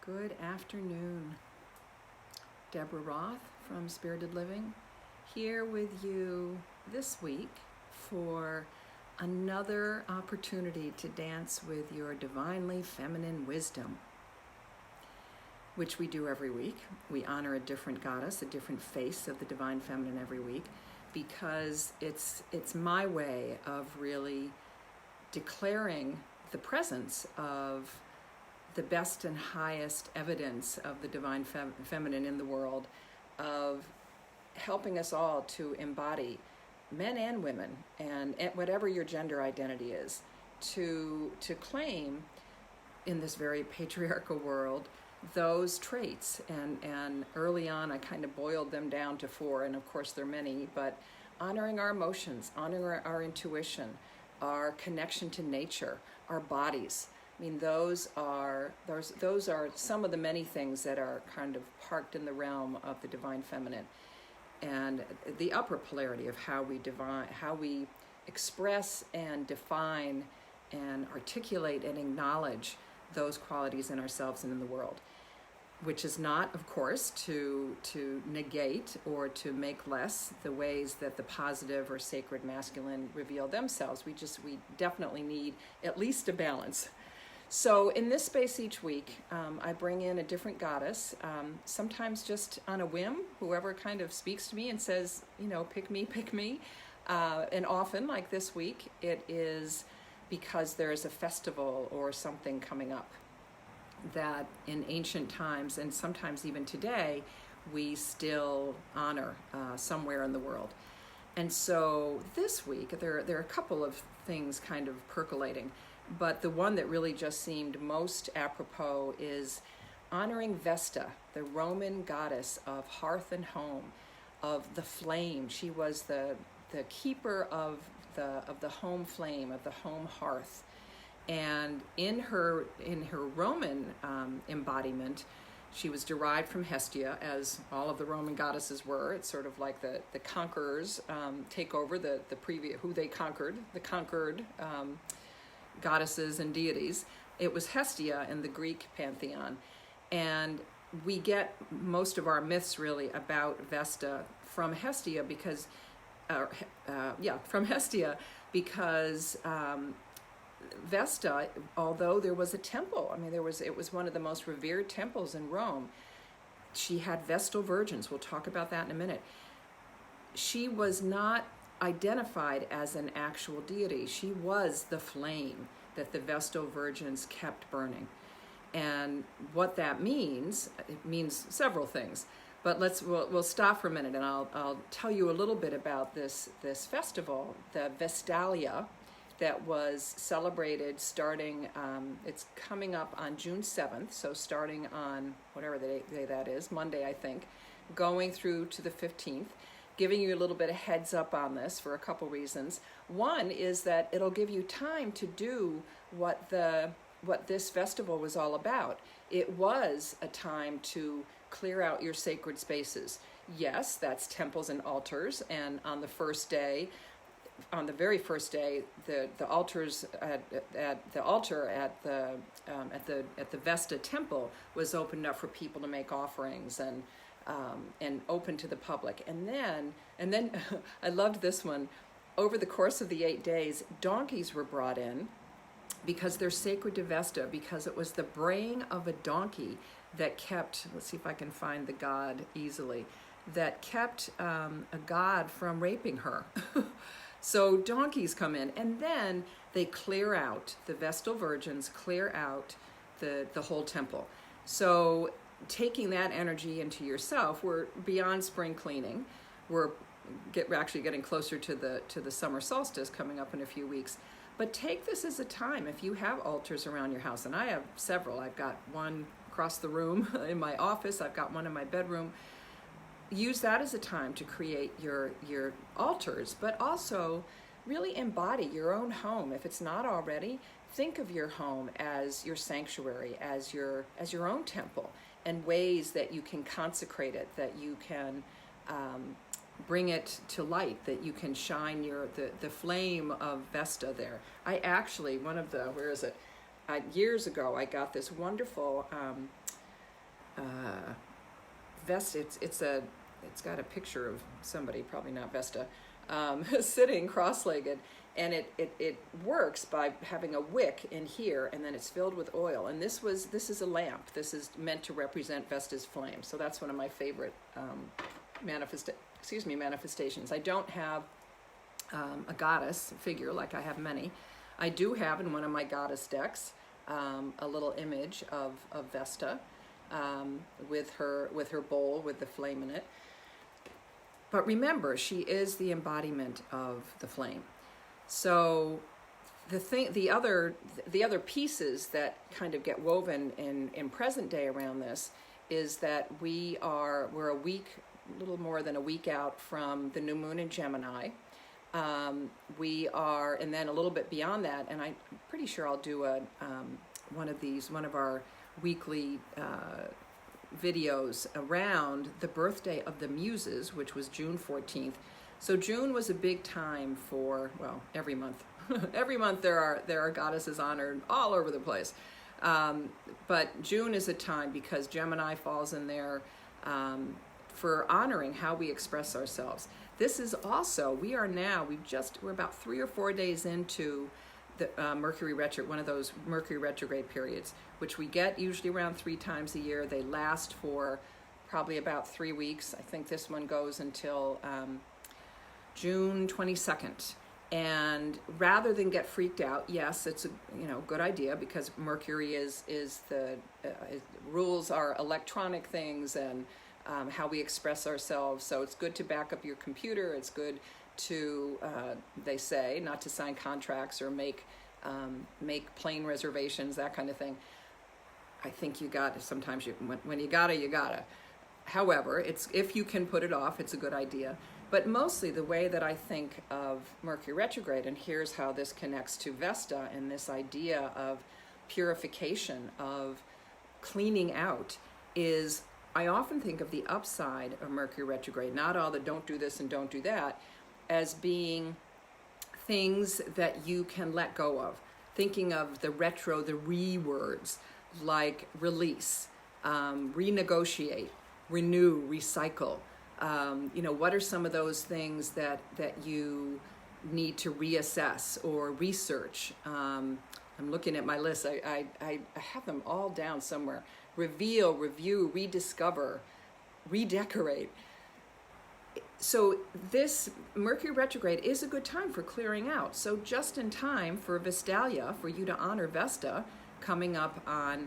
Good afternoon. Deborah Roth from Spirited Living here with you this week for another opportunity to dance with your divinely feminine wisdom, which we do every week. We honor a different goddess, a different face of the divine feminine every week, because it's my way of really declaring the presence of the best and highest evidence of the divine feminine in the world, of helping us all to embody, men and women, and whatever your gender identity is, to claim in this very patriarchal world those traits. And early on I kind of boiled them down to 4, and of course there are many, but honoring our emotions, honoring our intuition, our connection to nature, our bodies. I mean, those are some of the many things that are kind of parked in the realm of the divine feminine, and the upper polarity of how we express and define and articulate and acknowledge those qualities in ourselves and in the world, which is not, of course, to negate or to make less the ways that the positive or sacred masculine reveal themselves. We definitely need at least a balance. So in this space each week, I bring in a different goddess, sometimes just on a whim, whoever kind of speaks to me and says, pick me. And often, like this week, it is because there's a festival or something coming up that in ancient times, and sometimes even today, we still honor somewhere in the world. And so this week, there are a couple of things kind of percolating. But the one that really just seemed most apropos is honoring Vesta, the Roman goddess of hearth and home, of the flame. She was the keeper of the home flame, of the home hearth. And in her Roman embodiment, she was derived from Hestia, as all of the Roman goddesses were. It's sort of like the conquerors take over the previous, who they conquered, the conquered goddesses and deities. It was Hestia in the Greek pantheon, and we get most of our myths really about Vesta from Hestia because Vesta, although there was a temple, it was one of the most revered temples in Rome. She had Vestal virgins. We'll talk about that in a minute. She was not identified as an actual deity. She was the flame that the Vestal virgins kept burning. And what that means, it means several things. But we'll stop for a minute, and I'll tell you a little bit about this festival, the Vestalia, that was celebrated starting, it's coming up on June 7th, so starting on whatever the day that is, Monday I think, going through to the 15th. Giving you a little bit of heads up on this for a couple reasons. One is that it'll give you time to do what this festival was all about. It was a time to clear out your sacred spaces. Yes, that's temples and altars, and on the very first day, the altars at the altar at the Vesta temple was opened up for people to make offerings and open to the public. And then I loved this one. Over the course of the 8 days, donkeys were brought in because they're sacred to Vesta, because it was the braying of a donkey that kept, let's see if I can find the god easily, that kept a god from raping her. So donkeys come in, and then they clear out, the Vestal virgins clear out the whole temple. So taking that energy into yourself, we're beyond spring cleaning. We're actually getting closer to the summer solstice coming up in a few weeks. But take this as a time, if you have altars around your house, and I have several. I've got one across the room in my office. I've got one in my bedroom. Use that as a time to create your altars, but also really embody your own home. If it's not already, think of your home as your sanctuary, as your own temple, and ways that you can consecrate it, that you can bring it to light, that you can shine the flame of Vesta there. I actually, years ago, I got this wonderful Vesta. It's got a picture of somebody, probably not Vesta, sitting cross-legged, and it works by having a wick in here, and then it's filled with oil. And this is a lamp. This is meant to represent Vesta's flame. So that's one of my favorite manifestations. I don't have a goddess figure like I have many. I do have in one of my goddess decks a little image of Vesta with her bowl with the flame in it. But remember, she is the embodiment of the flame. So the other pieces that kind of get woven in present day around this is that we're a little more than a week out from the new moon in Gemini. And then a little bit beyond that, and I'm pretty sure I'll do one of our weekly videos around the birthday of the Muses, which was June 14th. So June was a big time for, well, every month. Every month there are goddesses honored all over the place. But June is a time because Gemini falls in there for honoring how we express ourselves. This is also, we're about 3 or 4 days into the Mercury Retrograde, one of those Mercury Retrograde periods, which we get usually around 3 times a year. They last for probably about 3 weeks. I think this one goes until June 22nd. And rather than get freaked out, yes, it's a good idea, because Mercury is the rules our electronic things and how we express ourselves. So it's good to back up your computer. It's good to, they say, not to sign contracts or make plane reservations, that kind of thing. I think sometimes when you gotta. However, if you can put it off, it's a good idea. But mostly the way that I think of Mercury retrograde, and here's how this connects to Vesta and this idea of purification, of cleaning out, is I often think of the upside of Mercury retrograde, not all the don't do this and don't do that, as being things that you can let go of. Thinking of the re words, like release, renegotiate, renew, recycle. What are some of those things that you need to reassess or research? I'm looking at my list. I have them all down somewhere. Reveal, review, rediscover, redecorate. So this Mercury retrograde is a good time for clearing out. So just in time for Vestalia, for you to honor Vesta,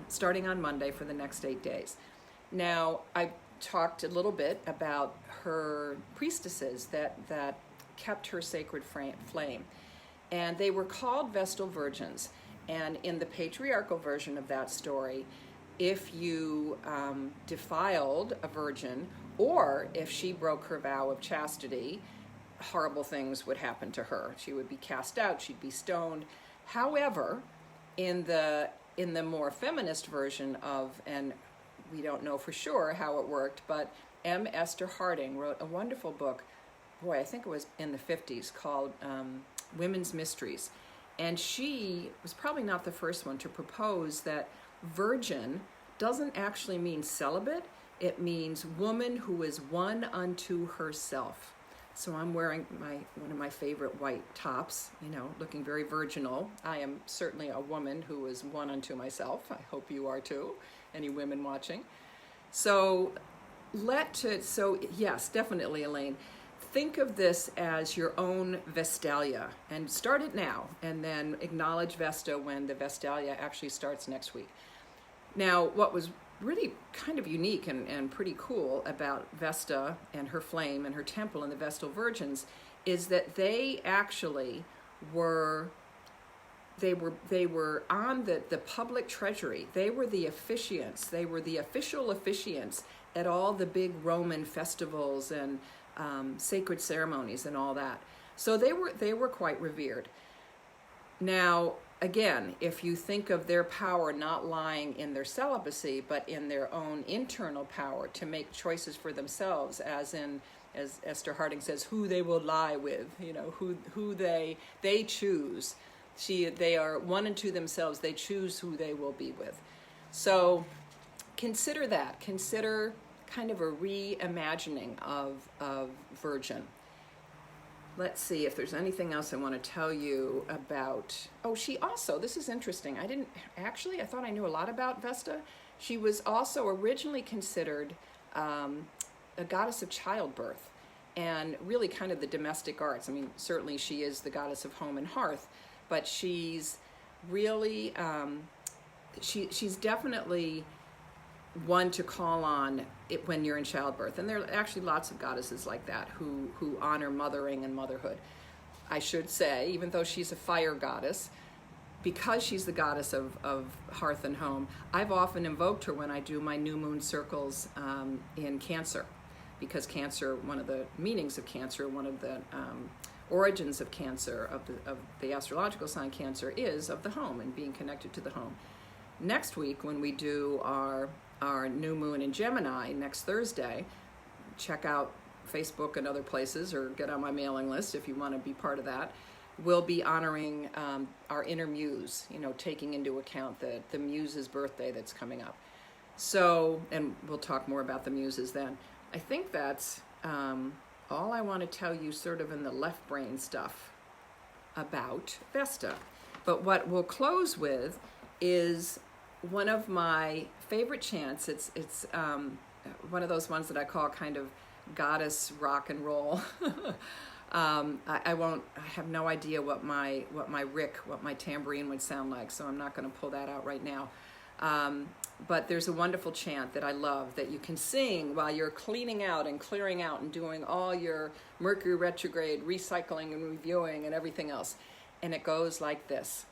starting on Monday for the next 8 days. Now, I talked a little bit about her priestesses that kept her sacred flame. And they were called Vestal Virgins. And in the patriarchal version of that story, if you defiled a virgin, or if she broke her vow of chastity, horrible things would happen to her. She would be cast out, she'd be stoned. However, in the more feminist version of, and we don't know for sure how it worked, but M. Esther Harding wrote a wonderful book, I think it was in the 50s, called Women's Mysteries. And she was probably not the first one to propose that virgin doesn't actually mean celibate. It means woman who is one unto herself. So I'm wearing one of my favorite white tops, looking very virginal. I am certainly a woman who is one unto myself. I hope you are too, any women watching. So yes, definitely, Elaine. Think of this as your own Vestalia, and start it now, and then acknowledge Vesta when the Vestalia actually starts next week. Now, what was really kind of unique and pretty cool about Vesta and her flame and her temple and the Vestal Virgins is that they actually were on the public treasury. They were the officiants. They were the official officiants at all the big Roman festivals and sacred ceremonies and all that. So they were quite revered. Now, again, if you think of their power not lying in their celibacy, but in their own internal power to make choices for themselves, as Esther Harding says, who they will lie with, who they choose. They are one unto themselves. They choose who they will be with. So consider that. Consider kind of a reimagining of Virgin. Let's see if there's anything else I want to tell you about. Oh, she also, this is interesting. I thought I knew a lot about Vesta. She was also originally considered a goddess of childbirth and really kind of the domestic arts. I mean, certainly she is the goddess of home and hearth, but she's really, she's definitely one to call on it when you're in childbirth. And there are actually lots of goddesses like that who honor mothering and motherhood. I should say, even though she's a fire goddess, because she's the goddess of hearth and home, I've often invoked her when I do my new moon circles in Cancer, because Cancer, one of the meanings of Cancer, one of the origins of Cancer, of the astrological sign Cancer, is of the home and being connected to the home. Next week, when we do our new moon in Gemini, next Thursday, check out Facebook and other places, or get on my mailing list if you want to be part of that. We'll be honoring our inner muse, taking into account the muse's birthday that's coming up. So, and we'll talk more about the muses then. I think that's all I want to tell you sort of in the left brain stuff about Vesta. But what we'll close with is one of my favorite chants. It's one of those ones that I call kind of goddess rock and roll. I have no idea what my tambourine would sound like, so I'm not going to pull that out right now. But there's a wonderful chant that I love that you can sing while you're cleaning out and clearing out and doing all your Mercury Retrograde recycling and reviewing and everything else. And it goes like this.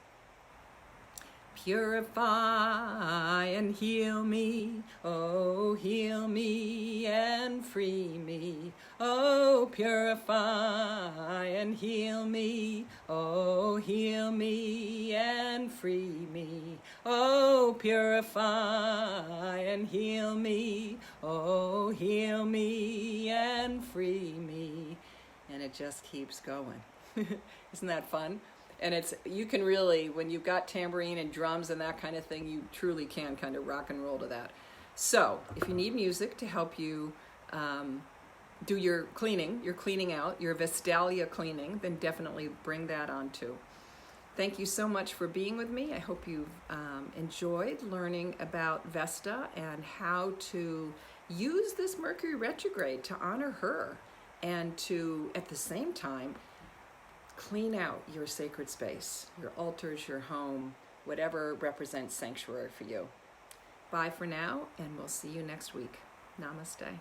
Purify and heal me, oh, heal me and free me. Oh, purify and heal me, oh, heal me and free me. Oh, purify and heal me, oh, heal me and free me. And it just keeps going. Isn't that fun? And you can really, when you've got tambourine and drums and that kind of thing, you truly can kind of rock and roll to that. So if you need music to help you do your cleaning out, your Vestalia cleaning, then definitely bring that on too. Thank you so much for being with me. I hope you've enjoyed learning about Vesta and how to use this Mercury retrograde to honor her and to, at the same time, clean out your sacred space, your altars, your home, whatever represents sanctuary for you. Bye for now, and we'll see you next week. Namaste.